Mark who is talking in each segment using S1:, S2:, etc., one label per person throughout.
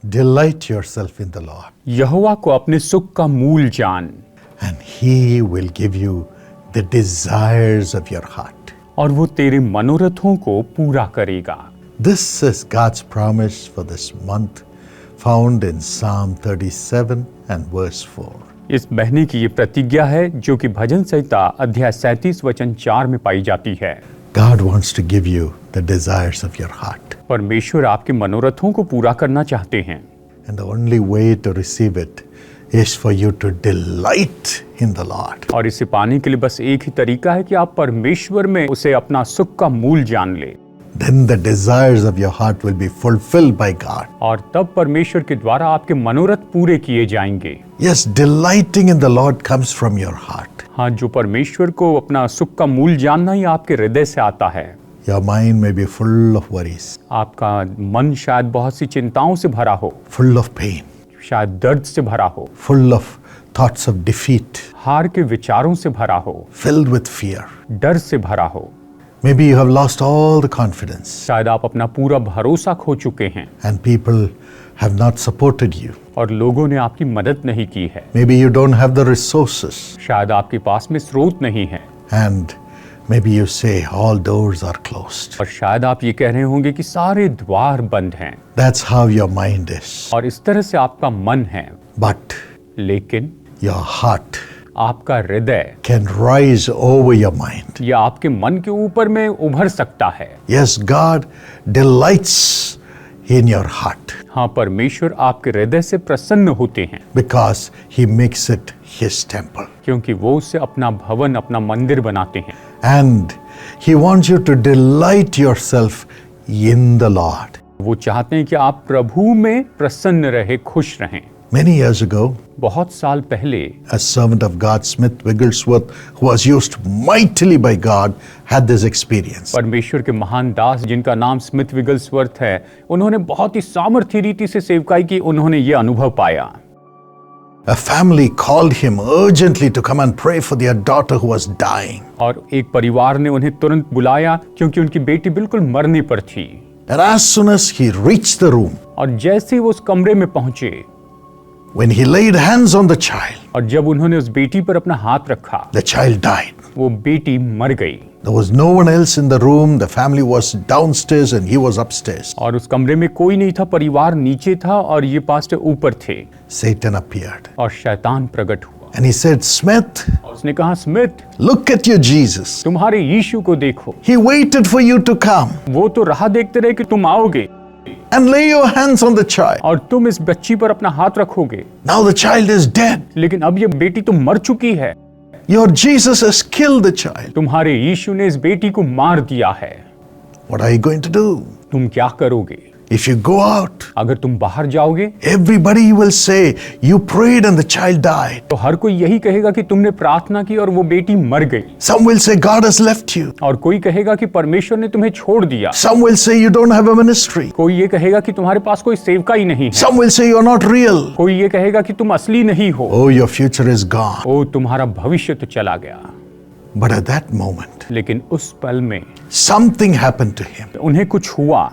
S1: Delight yourself in the Lord,
S2: यहोवा को अपने सुख का मूल जान,
S1: and He will give you the desires of your heart.
S2: और वो तेरे मनोरथों को पूरा करेगा।
S1: This is God's promise for this month, found in Psalm 37 and verse 4.
S2: इस महीने की ये प्रतिज्ञा है जो कि भजन संहिता अध्याय 37 वचन 4 में पाई जाती है।
S1: God wants to give you the desires of your heart.
S2: परमेश्वर आपके मनोरथों को पूरा करना चाहते हैं,
S1: And the only way to receive it is for you to delight in the Lord.
S2: और इसे पाने के लिए बस एक ही तरीका है कि आप परमेश्वर में उसे अपना सुख का मूल जान ले,
S1: Then the desires of your heart will be fulfilled by God.
S2: और तब परमेश्वर के द्वारा आपके मनोरथ पूरे किए जाएंगे।
S1: Yes, delighting in the Lord comes from your heart.
S2: हाँ, जो परमेश्वर को अपना सुख का मूल जानना ही आपके हृदय से आता है।
S1: Your mind may be full of worries,
S2: आपका मन शायद बहुत सी चिंताओं से भरा हो,
S1: full of pain,
S2: शायद दर्द से भरा हो,
S1: full of thoughts of defeat,
S2: हार के विचारों से भरा हो,
S1: filled with fear.
S2: डर से भरा हो।
S1: Maybe you have lost all the confidence
S2: शायद आप अपना पूरा भरोसा खो चुके हैं
S1: and people have not supported you.
S2: और लोगों ने आपकी मदद नहीं की है।
S1: Maybe you don't have the resources
S2: शायद आपके पास में स्रोत नहीं है,
S1: and maybe you say all doors are closed.
S2: और शायद आप ये कह रहे होंगे कि सारे द्वार बंद हैं।
S1: That's how your mind is.
S2: और इस तरह से आपका मन है,
S1: But
S2: लेकिन
S1: your heart
S2: आपका हृदय
S1: can rise over your mind.
S2: या आपके मन के ऊपर में उभर सकता है।
S1: Yes, God delights in your heart
S2: हाँ, परमेश्वर आपके हृदय से प्रसन्न होते हैं
S1: because He makes it His temple.
S2: क्योंकि वो उससे अपना भवन, अपना मंदिर बनाते हैं।
S1: And He wants you to delight yourself in the Lord.
S2: वो चाहते हैं कि आप प्रभु में प्रसन्न रहे, खुश रहें।
S1: Many years ago,
S2: बहुत साल पहले
S1: a servant of God, Smith Wigglesworth, who was used mightily by God, had this experience.
S2: परमेश्वर के महान दास जिनका नाम स्मिथ विगल्सवर्थ है, उन्होंने बहुत ही सामर्थ्य रीति से सेवकाई की। उन्होंने ये अनुभव पाया।
S1: A family called him urgently to come and pray for their daughter who was dying.
S2: और एक परिवार ने उन्हें तुरंत बुलाया क्योंकि उनकी बेटी बिल्कुल मरने पर थी।
S1: And as soon as he reached the room,
S2: और जैसे ही वो उस कमरे में पहुंचे,
S1: when he laid hands on the child,
S2: और जब उन्होंने उस बेटी पर अपना हाथ रखा,
S1: the child died.
S2: वो बेटी मर गई।
S1: There was no one else in the room. The family was downstairs and he was upstairs.
S2: और उस कमरे में कोई नहीं था, परिवार नीचे था और ये पास्टर ऊपर थे।
S1: Satan appeared.
S2: और शैतान प्रकट हुआ
S1: And he said, Smith,
S2: और उसने कहा, Smith,
S1: look at your Jesus.
S2: तुम्हारे यीशु को देखो।
S1: He waited for you to come
S2: वो तो राह देखते रहे कि तुम आओगे
S1: and lay your hands on the child.
S2: और तुम इस बच्ची पर अपना हाथ रखोगे।
S1: Now the child is dead.
S2: लेकिन अब ये बेटी तो मर चुकी है।
S1: Your Jesus has killed the child.
S2: तुम्हारे यीशु ने इस बेटी को मार दिया है।
S1: What are you going to do?
S2: तुम क्या करोगे?
S1: If you go out,
S2: अगर तुम बाहर जाओगे
S1: everybody will say, you prayed and the child died.
S2: तो हर कोई यही कहेगा कि तुमने प्रार्थना की और वो बेटी मर गई।
S1: Some will say, God has left you.
S2: और कोई कहेगा कि परमेश्वर ने तुम्हें छोड़ दिया।
S1: Some will say, you don't have a ministry.
S2: कोई ये कहेगा कि तुम्हारे पास कोई सेवका ही नहीं है।
S1: Some will say, you're not real.
S2: कोई ये कहेगा कि तुम असली नहीं हो।
S1: Oh, your future is gone.
S2: ओ, तुम्हारा भविष्य तो चला गया।
S1: But at that moment,
S2: लेकिन उस पल में
S1: something happened to him.
S2: उन्हें कुछ हुआ।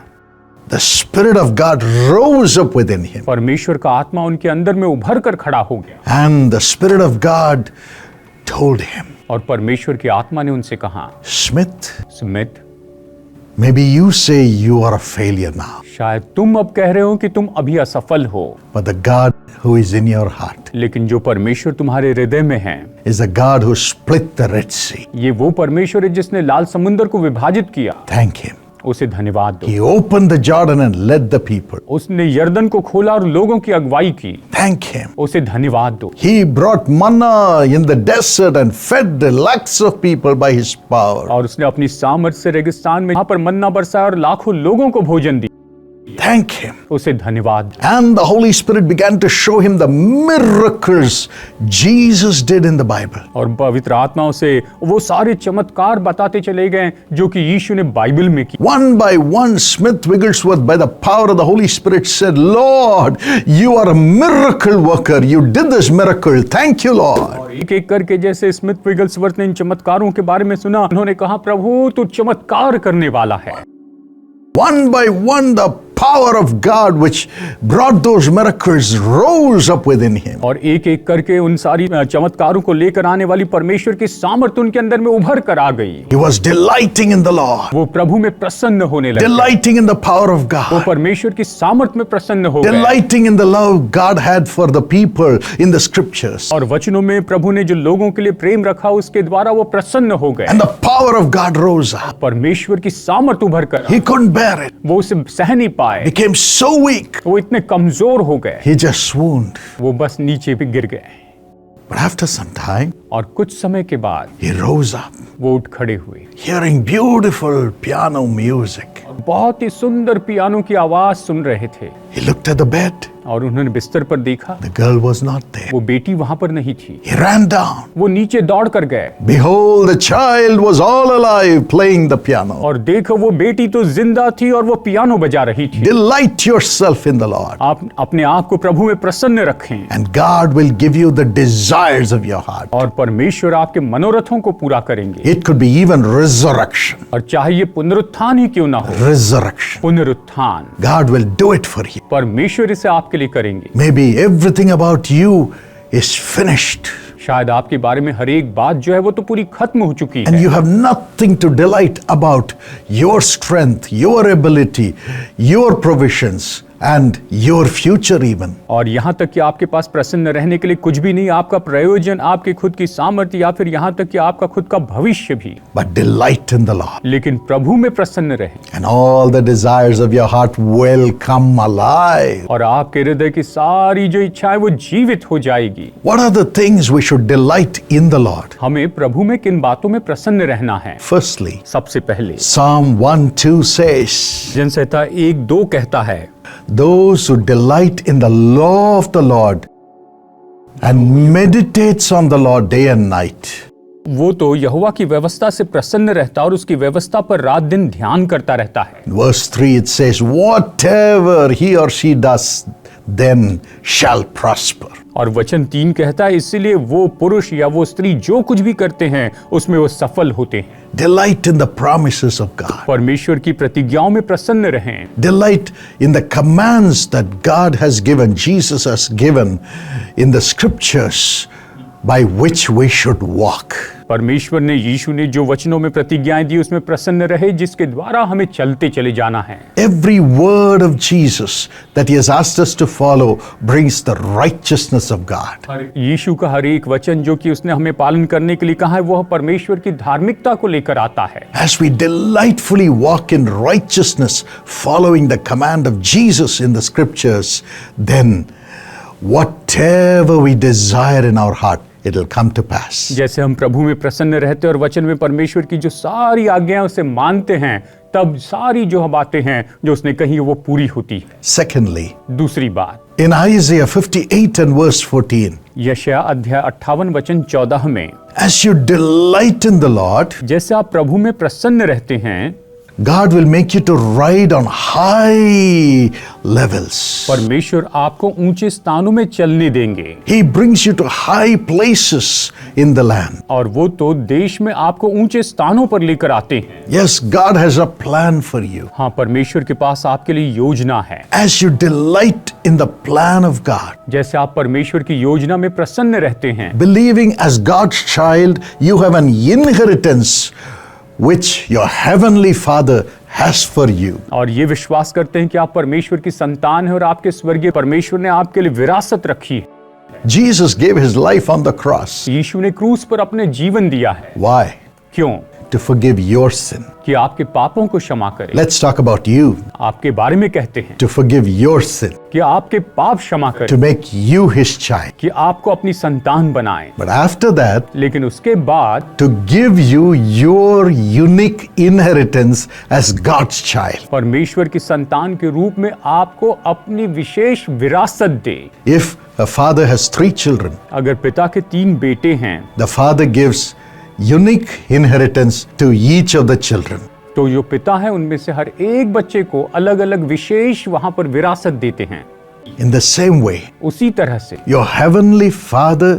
S1: The Spirit of God rose up within him.
S2: परमेश्वर का आत्मा उनके अंदर में उभर कर खड़ा हो गया।
S1: And the Spirit of God told him,
S2: और परमेश्वर की आत्मा ने उनसे कहा,
S1: Smith,
S2: Smith,
S1: maybe you say you are a failure now.
S2: शायद तुम अब कह रहे हो कि तुम अभी असफल हो,
S1: But the God who is in your heart
S2: लेकिन जो परमेश्वर तुम्हारे हृदय में है,
S1: is the God who split the Red Sea.
S2: ये वो परमेश्वर है जिसने लाल समुद्र को विभाजित किया।
S1: Thank him.
S2: उसे धन्यवाद दो।
S1: He opened the Jordan and led the people.
S2: उसने यरदन को खोला और लोगों की अगुवाई की।
S1: Thank him.
S2: उसे धन्यवाद दो।
S1: He brought manna in the desert and fed the lakhs of people by his power.
S2: और उसने अपनी सामर्थ्य से रेगिस्तान में यहाँ पर मन्ना बरसाया और लाखों लोगों को भोजन दी।
S1: Thank him.
S2: उसे धन्यवाद।
S1: And the Holy Spirit began to show him the miracles Jesus did in the Bible.
S2: और पवित्र आत्मा उसे वो सारे चमत्कार बताते चले गए जो कि यीशु ने बाइबल में की।
S1: One by one, Smith Wigglesworth, by the power of the Holy Spirit, said, Lord, you are a miracle worker. You did this miracle. Thank you, Lord.
S2: और एक एक करके जैसे स्मिथ विगल्सवर्थ ने इन चमत्कारों के बारे में सुना, उन्होंने कहा, प्रभु तू चमत्कार करने वाला है।
S1: One by one, the power of God which brought those miracles rose up within him.
S2: और एक एक करके उन सारी चमत्कारों को लेकर आने वाली परमेश्वर की सामर्थ उनके अंदर में उभर कर आ गई।
S1: He was delighting in the Lord,
S2: वो प्रभु में प्रसन्न होने लगे,
S1: delighting in the power of
S2: वो
S1: God,
S2: परमेश्वर की सामर्थ में प्रसन्न हो गए,
S1: delighting in the love God had for the people in the scriptures.
S2: और वचनों में प्रभु ने जो लोगों के लिए प्रेम रखा उसके द्वारा वो प्रसन्न हो गए।
S1: And the power of God rose up.
S2: परमेश्वर की सामर्थ उभर कर
S1: He couldn't bear it.
S2: वो उसे सह नहीं पाए,
S1: Became so weak.
S2: वो इतने कमजोर हो गए,
S1: He just swooned.
S2: वो बस नीचे भी गिर गए।
S1: But after some time,
S2: और कुछ समय के बाद
S1: he rose up,
S2: वो उठ खड़े हुए,
S1: hearing beautiful piano music.
S2: बहुत ही सुंदर पियानो की आवाज सुन रहे थे,
S1: He looked at the bed.
S2: और उन्होंने बिस्तर पर देखा,
S1: The girl was not there.
S2: वो बेटी वहां पर नहीं थी।
S1: He ran down.
S2: वो नीचे दौड़ कर गए,
S1: Behold, the child was all alive playing the piano.
S2: और देखो वो बेटी तो जिंदा थी और वो पियानो बजा रही थी।
S1: Delight yourself in the Lord,
S2: आप अपने आप को प्रभु में प्रसन्न रखें,
S1: and God will give you the desires of your heart.
S2: और परमेश्वर आपके मनोरथों को पूरा करेंगे।
S1: It could be even resurrection.
S2: और चाहे ये पुनरुत्थान ही क्यों ना हो,
S1: Resurrection.
S2: पुनरुत्थान,
S1: God will do it for you.
S2: परमेश्वर इसे आपके लिए करेंगे।
S1: Maybe everything about you is finished,
S2: शायद आपके बारे में हर एक बात जो है वो तो पूरी खत्म हो चुकी
S1: and
S2: है,
S1: you have nothing to delight about your strength, your ability, your provisions, and your future even.
S2: और यहाँ तक कि आपके पास प्रसन्न रहने के लिए कुछ भी नहीं, आपका प्रयोजन, आपकी खुद की सामर्थ्य, या फिर यहाँ तक कि आपका खुद का भविष्य भी।
S1: But delight in the Lord,
S2: लेकिन प्रभु में प्रसन्न रहें,
S1: and all the desires of your heart will come alive.
S2: और आपके हृदय की सारी जो इच्छाएं वो जीवित हो जाएगी।
S1: What are the things we should delight in the Lord?
S2: हमें प्रभु में किन बातों में प्रसन्न रहना है?
S1: Firstly,
S2: सबसे पहले
S1: Psalm 1:2 says,
S2: जनसंहिता 1:2 कहता है,
S1: those who delight in the law of the Lord and meditates on the Lord day and night.
S2: वो तो यहोवा की व्यवस्था से प्रसन्न रहता और उसकी व्यवस्था पर रात दिन ध्यान करता रहता है।
S1: In verse 3 it says, whatever he or she does then shall prosper.
S2: और वचन 3 कहता है, इसीलिए वो पुरुष या वो स्त्री जो कुछ भी करते हैं उसमें वो सफल होते हैं।
S1: Delight in the promises of God.
S2: परमेश्वर की प्रतिज्ञाओं में प्रसन्न रहें,
S1: Delight in the commands that God has given, Jesus has given in the scriptures by which we should walk.
S2: परमेश्वर ने, यीशु ने जो वचनों में प्रतिज्ञाएं दी उसमें प्रसन्न रहे, जिसके द्वारा हमें चलते चले जाना है।
S1: Every word of Jesus that he has asked us to follow brings the righteousness of God.
S2: यीशु का हर एक वचन जो कि उसने हमें पालन करने के लिए कहा है, वह परमेश्वर की धार्मिकता को लेकर आता है।
S1: As we delightfully walk in righteousness, following the command of Jesus in the scriptures, then whatever we desire in our heart, it will come to pass.
S2: जैसे हम प्रभु में प्रसन्न रहते हैं और वचन में परमेश्वर की जो सारी आज्ञाएं उसे मानते हैं, तब सारी जो बातें हैं जो उसने कही वो पूरी होती है।
S1: Secondly,
S2: दूसरी बात,
S1: in Isaiah 58 and verse 14,
S2: यशायाह अध्याय 58 वचन 14 में,
S1: as you delight in the Lord,
S2: जैसे आप प्रभु में प्रसन्न रहते हैं,
S1: God will make you to ride on high levels.
S2: परमेश्वर आपको ऊंचे स्थानों में चलने देंगे,
S1: He brings you to high places in the land.
S2: और वो तो देश में आपको ऊंचे स्थानों पर लेकर आते हैं।
S1: Yes, God has a plan for you.
S2: हाँ, परमेश्वर के पास आपके लिए योजना है।
S1: As you delight in the plan of God,
S2: जैसे आप परमेश्वर की योजना में प्रसन्न रहते हैं,
S1: believing as God's child, you have an inheritance which your heavenly Father has for you.
S2: और ये विश्वास करते हैं कि आप परमेश्वर की संतान हैं और आपके स्वर्गीय परमेश्वर ने आपके लिए विरासत रखी है।
S1: Jesus gave his life on the cross.
S2: यीशु ने क्रूस पर अपने जीवन दिया है।
S1: Why?
S2: क्यों?
S1: To forgive your sin.
S2: कि आपके पापों को क्षमा करे।
S1: Let's talk about you.
S2: आपके बारे में कहते हैं
S1: To forgive your sin.
S2: कि आपके पाप क्षमा करे,
S1: To make you his child.
S2: कि आपको अपनी संतान बनाए।
S1: But after that,
S2: लेकिन उसके बाद
S1: to give you your unique inheritance as God's child.
S2: परमेश्वर की संतान के रूप में आपको अपनी विशेष विरासत दे।
S1: If a father has 3 children,
S2: अगर पिता के 3 बेटे हैं,
S1: the father gives unique inheritance to each of the children.
S2: तो जो पिता है उनमें से हर एक बच्चे को अलग अलग विशेष वहां पर विरासत देते हैं।
S1: In the same way,
S2: उसी तरह से
S1: your heavenly Father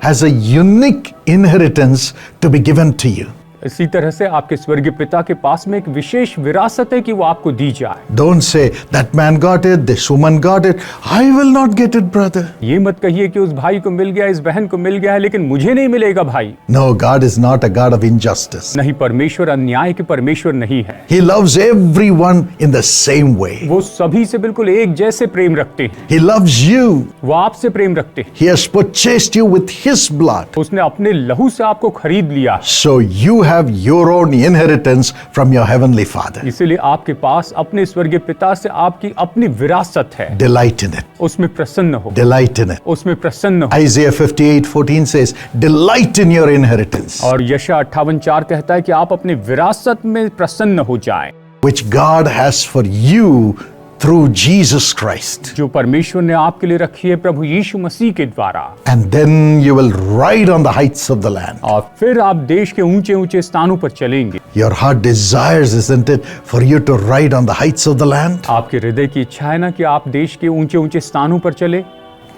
S1: has a unique inheritance to be given to you.
S2: इसी तरह से आपके स्वर्गीय पिता के पास में एक विशेष विरासत है कि वो आपको दी जाए।
S1: Don't say, that man got it, this woman got it, I will not get it, brother.
S2: ये मत कहिए कि उस भाई को मिल गया, इस बहन को मिल गया है, लेकिन मुझे नहीं मिलेगा भाई।
S1: No, God is not a God of injustice.
S2: नहीं, परमेश्वर अन्याय के परमेश्वर नहीं है।
S1: He loves everyone in the same way.
S2: वो सभी से बिल्कुल एक जैसे प्रेम रखते हैं।
S1: He loves you.
S2: वो आपसे प्रेम रखते हैं।
S1: He has purchased you with His blood.
S2: उसने अपने लहू से आपको खरीद लिया,
S1: So you have your own inheritance from your heavenly Father.
S2: इसीलिए आपके पास अपने स्वर्गीय पिता से आपकी अपनी विरासत है।
S1: Delight in it.
S2: उसमें प्रसन्न हो,
S1: Delight in it.
S2: उसमें प्रसन्न हो।
S1: Isaiah 58:14 says, delight in your inheritance,
S2: और यशा 58:4 कहता है कि आप अपनी विरासत में प्रसन्न हो जाएं,
S1: which God has for you through Jesus Christ.
S2: जो परमेश्वर ने आपके लिए रखी है प्रभु यीशु मसीह के द्वारा।
S1: And then you will ride on the heights of the land.
S2: और फिर आप देश के ऊंचे ऊंचे स्थानों पर चलेंगे।
S1: Your heart desires, isn't it, for you to ride on the heights of the land?
S2: आपके हृदय की इच्छा है ना कि आप देश के ऊंचे ऊंचे स्थानों पर चले।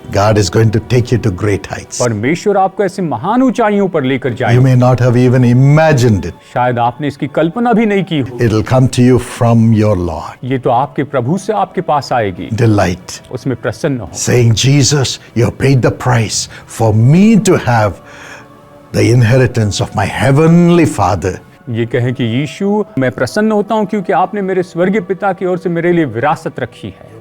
S1: God is going to take you to great heights.
S2: परमेश्वर आपको ऐसे महान ऊंचाइयों पर लेकर
S1: You
S2: जाएगा,
S1: may not have even imagined it.
S2: शायद आपने इसकी कल्पना भी नहीं की हो।
S1: It will come to you from your Lord.
S2: ये तो आपके प्रभु से आपके पास आएगी,
S1: Delight,
S2: उसमें प्रसन्न हो,
S1: saying, Jesus, you have paid the price for me to have the inheritance of my heavenly Father.
S2: ये कहें कि यीशु, मैं प्रसन्न होता हूँ क्योंकि आपने मेरे स्वर्गीय पिता की ओर से मेरे लिए विरासत रखी है।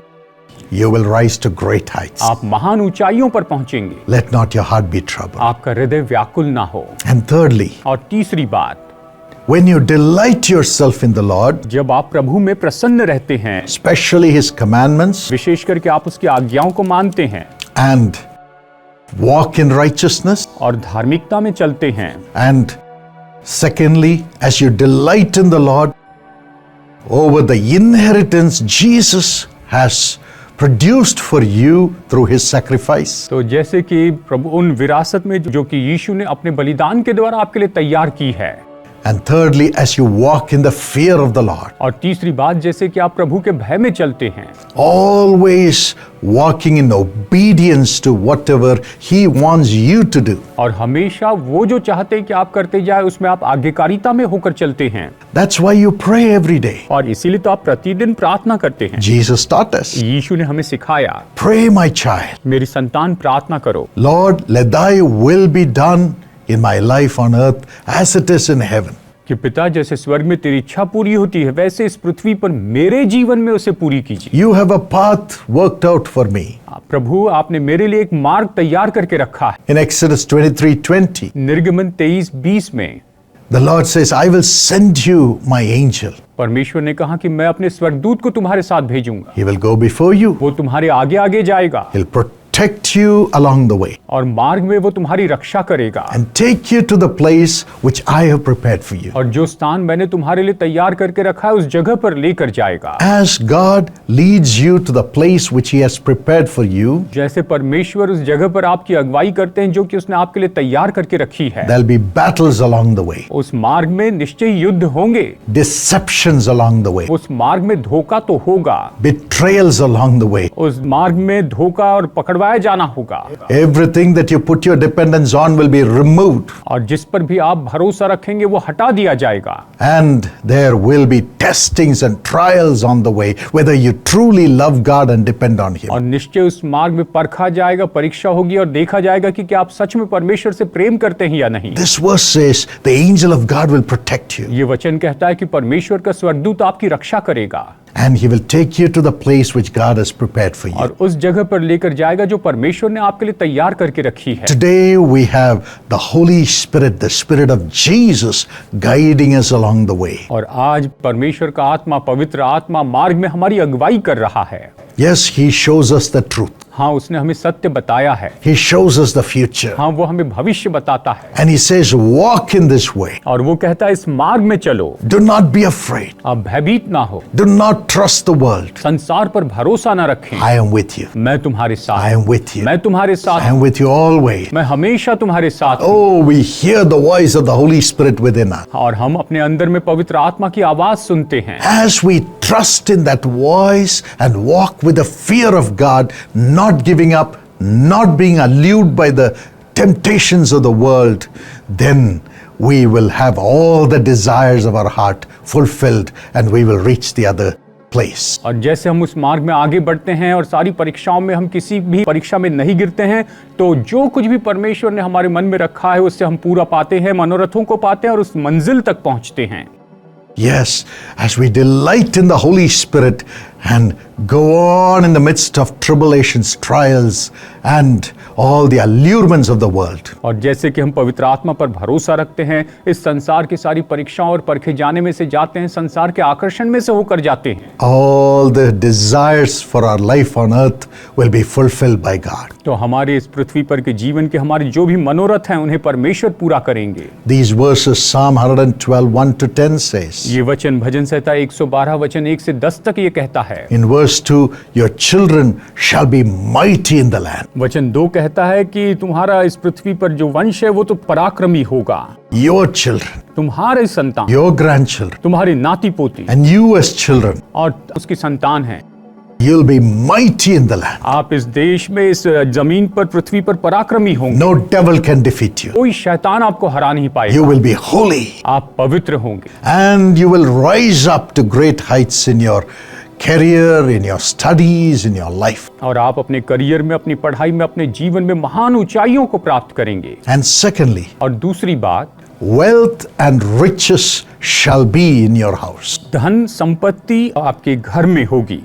S1: You will rise to great heights.
S2: आप महान ऊंचाइयों पर पहुंचेंगे,
S1: Let not your heart be troubled.
S2: आपका हृदय व्याकुल ना हो।
S1: And thirdly,
S2: और तीसरी बात,
S1: when you delight yourself in the Lord,
S2: जब आप प्रभु में प्रसन्न रहते हैं,
S1: especially His commandments,
S2: विशेष करके आप उसकी आज्ञाओं को मानते हैं
S1: and walk in righteousness,
S2: और धार्मिकता में चलते हैं,
S1: and secondly, as you delight in the Lord, over the inheritance Jesus has produced for you through His sacrifice.
S2: तो जैसे कि प्रभु उन विरासत में जो कि यीशु ने अपने बलिदान के द्वारा आपके लिए तैयार की है,
S1: And thirdly, as you walk in the fear of the Lord,
S2: और तीसरी बात जैसे कि आप प्रभु के भय में चलते हैं,
S1: always walking in obedience to whatever He wants you to do.
S2: और हमेशा वो जो चाहते हैं कि आप करते जाए उसमें आप आज्ञाकारिता में होकर चलते हैं।
S1: That's why you pray every day.
S2: और इसीलिए तो आप प्रतिदिन प्रार्थना करते हैं।
S1: Jesus taught us,
S2: यीशु ने हमें सिखाया,
S1: pray my child,
S2: मेरी संतान प्रार्थना करो,
S1: Lord, let thy will be done in my life on earth as it is in heaven.
S2: कि पिता जैसे स्वर्ग में तेरी इच्छा पूरी होती है वैसे इस पृथ्वी पर मेरे जीवन में उसे पूरी कीजिए।
S1: You have a path worked out for me.
S2: प्रभु, आपने मेरे लिए एक मार्ग तैयार करके रखा है।
S1: In Exodus 23:20,
S2: निर्गमन 23:20 में
S1: the Lord says, I will send you my angel.
S2: परमेश्वर ने कहा कि मैं अपने स्वर्गदूत को तुम्हारे साथ भेजूंगा,
S1: He will go before you.
S2: वो तुम्हारे आगे आगे जाएगा
S1: He'll protect you along the way
S2: और मार्ग में वो तुम्हारी रक्षा करेगा,
S1: and take you to the place which I have prepared for you.
S2: और जो स्थान मैंने तुम्हारे लिए तैयार करके रखा है उस जगह पर लेकर जाएगा।
S1: As God leads you to the place which He has prepared for you,
S2: जैसे परमेश्वर उस जगह पर आपकी अगुवाई करते हैं जो कि उसने आपके लिए तैयार करके रखी है,
S1: there'll be battles along the way,
S2: उस मार्ग में निश्चय युद्ध होंगे,
S1: deceptions along the way,
S2: उस मार्ग में धोखा तो होगा,
S1: betrayals along the way.
S2: उस मार्ग में धोखा और पकड़वाया जाना होगा,
S1: Everything that you put your dependence on will be removed,
S2: और जिस पर भी आप भरोसा रखेंगे वो हटा दिया जाएगा,
S1: and there will be testings and trials on the way, whether you truly love God and depend on Him.
S2: और निश्चय उस मार्ग में परखा जाएगा, परीक्षा होगी और देखा जाएगा कि क्या आप सच में परमेश्वर से प्रेम करते हैं या नहीं।
S1: This verse says the angel of God will protect you,
S2: ये वचन कहता है कि परमेश्वर का स्वर्गदूत आपकी रक्षा करेगा
S1: and He will take you to the place which God has prepared for you.
S2: और उस जगह पर लेकर जाएगा जो परमेश्वर ने आपके लिए तैयार करके रखी है।
S1: Today we have the Holy Spirit, the Spirit of Jesus, guiding us along the way.
S2: और आज परमेश्वर का आत्मा, पवित्र आत्मा मार्ग में हमारी अगुवाई कर रहा है।
S1: Yes, He shows us the truth.
S2: हाँ, उसने हमें सत्य बताया है।
S1: He shows us the future.
S2: हाँ, वो हमें भविष्य बताता है
S1: And He says, walk in this way.
S2: और वो कहता है इस मार्ग में चलो,
S1: Do not be afraid.
S2: आप भयभीत ना हो,
S1: Do not trust the world.
S2: संसार पर भरोसा ना रखें,
S1: I am with you.
S2: मैं तुम्हारे
S1: I
S2: साथ,
S1: am with you.
S2: मैं तुम्हारे
S1: I
S2: साथ,
S1: am with you always.
S2: मैं हमेशा तुम्हारे साथ हूँ।
S1: Oh, we hear the voice of the Holy Spirit within us.
S2: और हम अपने अंदर में पवित्र आत्मा की आवाज सुनते हैं।
S1: As we trust in that voice and walk with the fear of God, not giving up, not being allured by the temptations of the world, then we will have all the desires of our heart fulfilled and we will reach the other place.
S2: और जैसे हम उस मार्ग में आगे बढ़ते हैं और सारी परीक्षाओं में हम किसी भी परीक्षा में नहीं गिरते हैं, तो जो कुछ भी परमेश्वर ने हमारे मन में रखा है उससे हम पूरा पाते हैं, मनोरथों को पाते हैं और उस मंजिल तक पहुंचते हैं।
S1: Yes, as we delight in the Holy Spirit and go on in the midst of tribulations, trials, and all the allurements of the world.
S2: और जैसे कि हम पवित्र आत्मा पर भरोसा रखते हैं, इस संसार की सारी परीक्षाओं और परखे जाने में से जाते हैं, संसार के आकर्षण में से होकर जाते हैं,
S1: All the desires for our life on earth will be fulfilled by God.
S2: तो हमारे इस पृथ्वी पर के जीवन के हमारे जो भी मनोरथ हैं उन्हें परमेश्वर पूरा करेंगे।
S1: These verses, Psalm 112, 1-10 says,
S2: ये वचन भजन संहिता 112 वचन 1 से 10 तक ये कहता है।
S1: in verse 2, your children shall be mighty in the land.
S2: वचन 2 कहता है कि तुम्हारा इस पृथ्वी पर जो वंश है वो तो पराक्रमी होगा।
S1: Your children,
S2: तुम्हारे संतान,
S1: your grandchildren,
S2: तुम्हारी नाती पोती
S1: and you as children,
S2: और उसकी संतान है,
S1: you'll be mighty in the land.
S2: आप इस देश में, इस जमीन पर, पृथ्वी पर पराक्रमी होंगे।
S1: No devil can defeat you.
S2: कोई शैतान आपको हरा नहीं
S1: You
S2: पाएगा।
S1: will be holy.
S2: आप पवित्र होंगे
S1: And you will rise up to great heights in your career, in your studies, in your life.
S2: और आप अपने करियर में, अपनी पढ़ाई में, अपने जीवन में महान ऊंचाइयों को प्राप्त करेंगे।
S1: And secondly,
S2: और दूसरी बात,
S1: wealth and riches shall be in your house.
S2: धन संपत्ति आपके घर में होगी।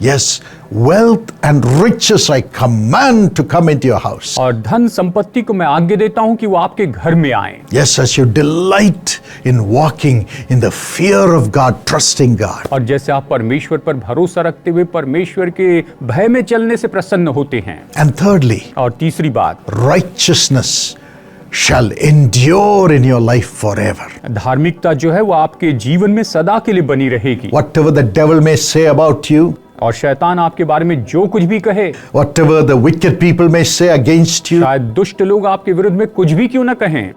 S1: Yes, wealth and riches I command to come into your house.
S2: और धन संपत्ति को मैं आज्ञा देता हूं कि वो आपके घर में आए।
S1: Yes, as you delight in walking in the fear of God, trusting God.
S2: और जैसे आप परमेश्वर पर भरोसा रखते हुए परमेश्वर के भय में चलने से प्रसन्न होते हैं।
S1: And thirdly,
S2: और तीसरी बात,
S1: righteousness shall endure in your life forever.
S2: धार्मिकता जो है वो आपके जीवन में सदा के लिए बनी रहेगी।
S1: Whatever the devil may say about you,
S2: और शैतान आपके बारे में जो कुछ भी कहे,
S1: whatever the wicked people may say against you,
S2: शायद दुष्ट लोग आपके विरुद्ध में कुछ भी क्यों ना कहें,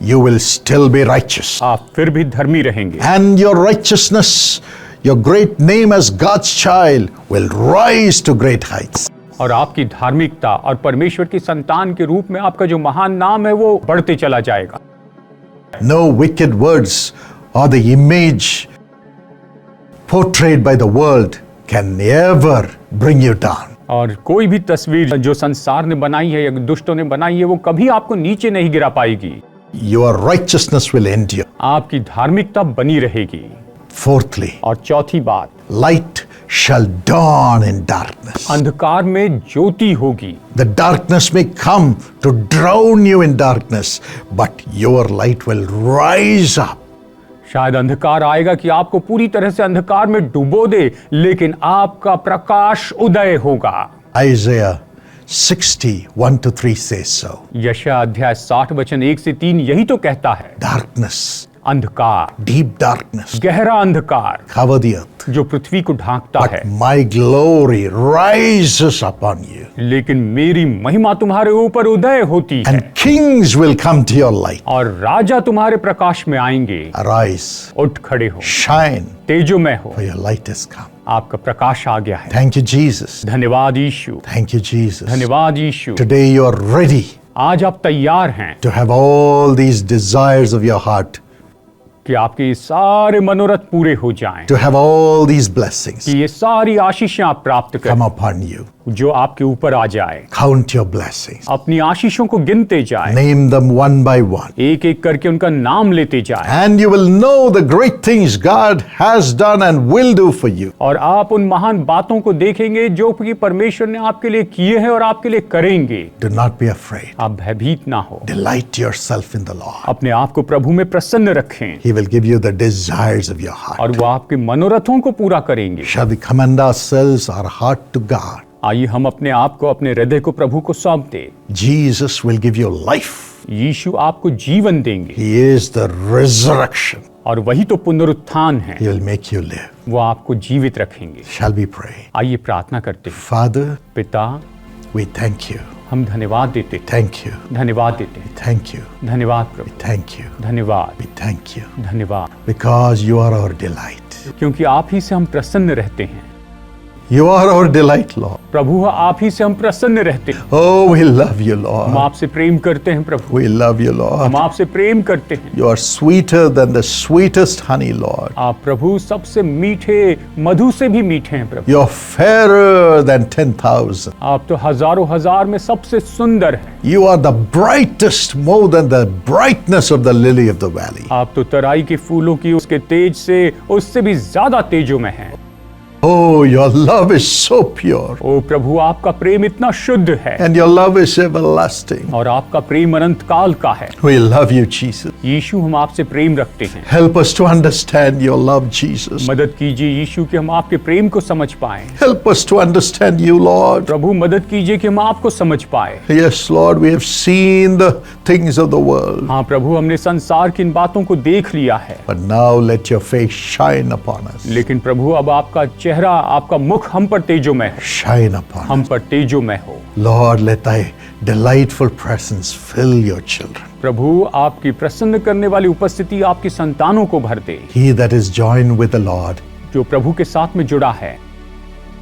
S1: you will still be righteous.
S2: आप फिर भी धर्मी रहेंगे।
S1: And your righteousness, your great name as God's child, will rise to great heights.
S2: और आपकी धार्मिकता और परमेश्वर की संतान के रूप में आपका जो महान नाम है वो बढ़ते चला जाएगा।
S1: No wicked words or the image portrayed by the world can ever bring you down.
S2: और कोई भी तस्वीर जो संसार ने बनाई है या दुष्टों ने बनाई है वो कभी आपको नीचे नहीं गिरा पाएगी।
S1: Your righteousness will endure.
S2: आपकी धार्मिकता बनी रहेगी।
S1: Fourthly,
S2: और चौथी बात,
S1: light shall dawn in darkness.
S2: अंधकार में ज्योति होगी।
S1: The darkness may come to drown you in darkness, but your light will rise up.
S2: शायद अंधकार आएगा कि आपको पूरी तरह से अंधकार में डुबो दे, लेकिन आपका प्रकाश उदय होगा।
S1: Isaiah 60, 1-3 says so.
S2: यशायाह अध्याय 60 वचन 1 से 3 यही तो कहता है।
S1: Darkness,
S2: अंधकार,
S1: deep darkness,
S2: गहरा अंधकार
S1: cover the earth.
S2: जो पृथ्वी को ढांकता है,
S1: But my glory rises upon you.
S2: लेकिन मेरी महिमा तुम्हारे ऊपर उदय होती है
S1: And kings will come to your light.
S2: और राजा तुम्हारे प्रकाश में आएंगे।
S1: Arise,
S2: उठ खड़े हो,
S1: shine,
S2: तेजोमय हो,
S1: for your light has come.
S2: आपका प्रकाश आ गया है।
S1: Thank you, Jesus.
S2: धन्यवाद यीशु,
S1: Thank you, Jesus.
S2: धन्यवाद यीशु।
S1: Today you are ready
S2: आज आप तैयार हैं
S1: to have all these desires of your heart,
S2: कि आपके सारे मनोरथ पूरे हो जाएं,
S1: to have all these blessings
S2: कि ये सारी आशीषें आप प्राप्त
S1: come
S2: करें,
S1: upon you.
S2: जो आपके ऊपर आ जाए।
S1: Count your blessings.
S2: अपनी आशीषों को गिनते जाए,
S1: Name them one by one.
S2: एक एक करके उनका नाम लेते जाए,
S1: And you will know the great things God has done and will do for you.
S2: और आप उन महान बातों को देखेंगे जो कि परमेश्वर ने आपके लिए किए हैं और आपके लिए करेंगे।
S1: Do not be afraid.
S2: आप भयभीत ना हो,
S1: Delight yourself in the Lord.
S2: अपने आप को प्रभु में प्रसन्न रखें
S1: He will give you the desires of your heart.
S2: और वो आपके मनोरथों को पूरा करेंगे।
S1: Shall we commend ourselves, our heart to God?
S2: आइए हम अपने आप को, अपने हृदय को प्रभु को सौंप दें।
S1: Jesus will give you life.
S2: यीशु आपको जीवन देंगे
S1: He is the resurrection.
S2: और वही तो पुनरुत्थान है,
S1: He will make you live.
S2: वो आपको जीवित रखेंगे।
S1: Shall we pray?
S2: आइए प्रार्थना करते हैं।
S1: Father,
S2: पिता,
S1: we thank you.
S2: हम धन्यवाद देते हैं,
S1: Thank you.
S2: धन्यवाद देते हैं,
S1: Thank you.
S2: धन्यवाद प्रभु,
S1: Thank you.
S2: धन्यवाद,
S1: We thank you.
S2: धन्यवाद,
S1: Because you are our delight.
S2: क्योंकि आप ही से हम प्रसन्न रहते हैं।
S1: You are our delight, Lord.
S2: प्रभु आप ही से हम प्रसन्न रहते हैं।
S1: Oh, we love you,
S2: हम
S1: Lord.
S2: आपसे प्रेम करते हैं प्रभु,
S1: We love you, Lord.
S2: हम आपसे प्रेम करते हैं।
S1: You are sweeter than the sweetest honey, Lord.
S2: आप प्रभु सबसे मीठे, मधु से भी मीठे हैं प्रभु।
S1: You're fairer than 10,000.
S2: आप तो हजारों हजार में सबसे सुंदर हैं।
S1: You are the brightest, more than the brightness of the lily of the valley.
S2: आप तो तराई के फूलों की उसके तेज से उससे भी ज्यादा तेजों में हैं।
S1: Oh, your love is so pure,
S2: ओ प्रभु आपका प्रेम इतना शुद्ध है
S1: and your love is everlasting.
S2: और आपका प्रेम अनंत काल का है।
S1: We love you, Jesus.
S2: यीशु हम आपसे प्रेम रखते हैं।
S1: Help us to understand your love, Jesus.
S2: मदद कीजिए यीशु कि हम आपके प्रेम को समझ पाएं।
S1: Help us to understand you, Lord.
S2: प्रभु मदद कीजिए कि हम आपको समझ पाए।
S1: Yes, Lord, we have seen the things of the world,
S2: हाँ प्रभु हमने संसार की इन बातों को देख लिया है,
S1: but now let your face shine upon us.
S2: लेकिन प्रभु अब आपका चेहरा, आपका मुख हम पर तेजोमय है,
S1: Shine upon
S2: हम
S1: us.
S2: पर तेजोमय हो।
S1: Lord, let thy delightful presence fill your children.
S2: प्रभु आपकी प्रसन्न करने वाली उपस्थिति आपकी संतानों को भर दे।
S1: He that is joined with the Lord
S2: जो प्रभु के साथ में जुड़ा है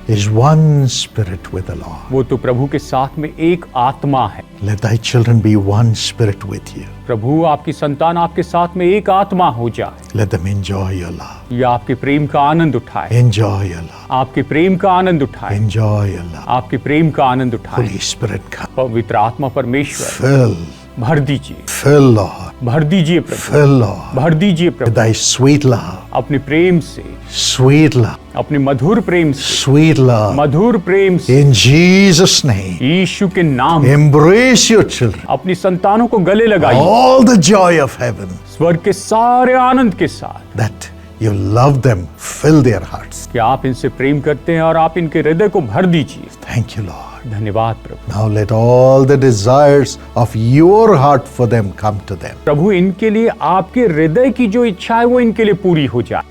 S1: is one spirit with the Lord.
S2: वो तो प्रभु के साथ में एक आत्मा है।
S1: Let thy children be one spirit with you.
S2: प्रभु आपकी संतान आपके साथ में एक आत्मा हो जाए।
S1: Let them enjoy your love.
S2: या आपके प्रेम का आनंद उठाए,
S1: Enjoy your love.
S2: आपके प्रेम का आनंद उठाए,
S1: Enjoy your love.
S2: आपके प्रेम का आनंद उठाए।
S1: Holy Spirit, come.
S2: पवित्र आत्मा परमेश्वर
S1: Fill,
S2: भर दीजिए,
S1: fill, Lord.
S2: भर दीजिए प्रभु,
S1: Fill, Lord.
S2: भर दीजिए
S1: With
S2: Prabhu
S1: thy sweet love.
S2: अपने प्रेम से,
S1: Sweet love.
S2: अपने मधुर प्रेम से,
S1: Sweet love.
S2: मधुर प्रेम से,
S1: In Jesus' name.
S2: यीशु के नाम में
S1: Embrace your children.
S2: अपनी संतानों को गले लगाइए,
S1: All the joy of heaven.
S2: स्वर्ग के सारे आनंद के साथ
S1: That you love them. Fill their hearts.
S2: कि आप इनसे प्रेम करते हैं और आप इनके हृदय को भर दीजिए।
S1: Thank you, Lord.
S2: धन्यवाद प्रभु।
S1: Now let all the desires of your heart for them come to them.
S2: प्रभु इनके लिए आपके हृदय की जो इच्छा है वो इनके लिए पूरी हो जाए।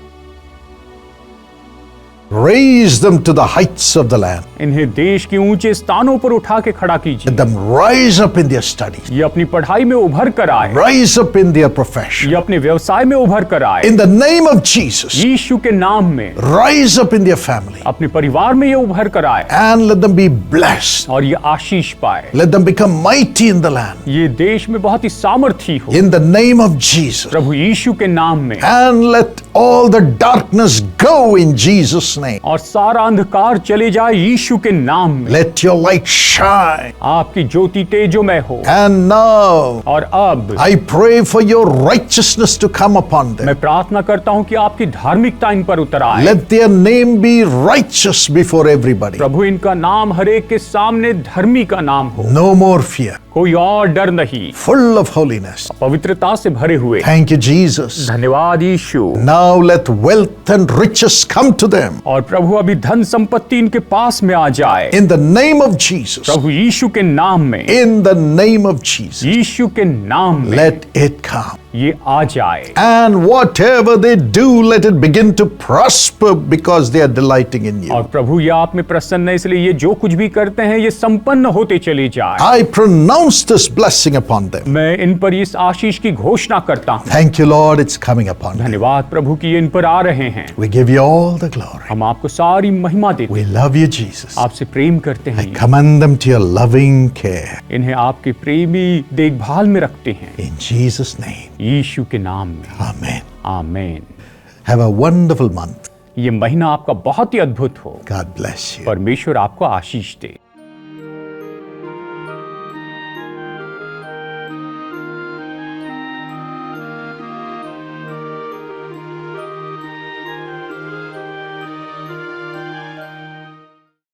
S1: Raise them to the heights of the land.
S2: इन्हें देश के ऊंचे स्थानों पर उठा के खड़ा कीजिए।
S1: Let them rise up in their studies.
S2: ये अपनी पढ़ाई में उभर कर आए,
S1: Rise up in their profession.
S2: ये अपने व्यवसाय में उभर कर आए,
S1: In the name of Jesus.
S2: यीशु के नाम में
S1: Rise up in their family.
S2: अपने परिवार में ये उभर कर आए
S1: And let them be blessed.
S2: और ये आशीष पाए।
S1: Let them become mighty in the land.
S2: ये देश में बहुत ही सामर्थी हो
S1: In the name of Jesus.
S2: प्रभु यीशु के नाम में,
S1: And let all the darkness go in Jesus' name.
S2: और सारा अंधकार चले जाए यीशु के नाम में।
S1: Let your light shine.
S2: आपकी ज्योति तेजोमय हो।
S1: And now
S2: और अब
S1: I pray for your righteousness to come upon them.
S2: मैं प्रार्थना करता हूँ कि आपकी धार्मिकता इन पर उतर आए।
S1: Let their name be righteous before everybody.
S2: प्रभु इनका नाम हरेक के सामने धर्मी का नाम हो,
S1: No more fear.
S2: कोई और डर नहीं,
S1: Full of holiness.
S2: पवित्रता से भरे हुए।
S1: Thank you, Jesus.
S2: धन्यवाद यीशु।
S1: Now let wealth and riches come to them.
S2: और प्रभु अभी धन संपत्ति इनके पास में आ जाए
S1: In the name of Jesus.
S2: प्रभु यीशु के नाम में,
S1: In the name of Jesus.
S2: यीशु के नाम में
S1: Let it come.
S2: ये आ जाए।
S1: And whatever they do, let it begin to prosper because they are delighting in
S2: और
S1: you.
S2: प्रभु ये आप में प्रसन्न है, इसलिए ये जो कुछ भी करते हैं ये संपन्न होते चले जाए।
S1: I pronounce this blessing upon them.
S2: मैं इन पर इस आशीष की घोषणा करता हूँ।
S1: Thank you, Lord, it's coming upon them.
S2: धन्यवाद प्रभु कि ये इन पर आ रहे हैं।
S1: We give you all the glory.
S2: हम आपको सारी महिमा देते
S1: We
S2: हैं,
S1: love you, Jesus.
S2: आपसे प्रेम करते
S1: I
S2: हैं,
S1: commend them to your loving care.
S2: इन्हें आपके प्रेमी देखभाल में रखते हैं,
S1: In Jesus' name.
S2: यीशु के नाम में।
S1: Amen.
S2: आमीन।
S1: Have a wonderful month.
S2: ये महीना आपका बहुत ही अद्भुत हो।
S1: God bless you.
S2: परमेश्वर आपको आशीष दे।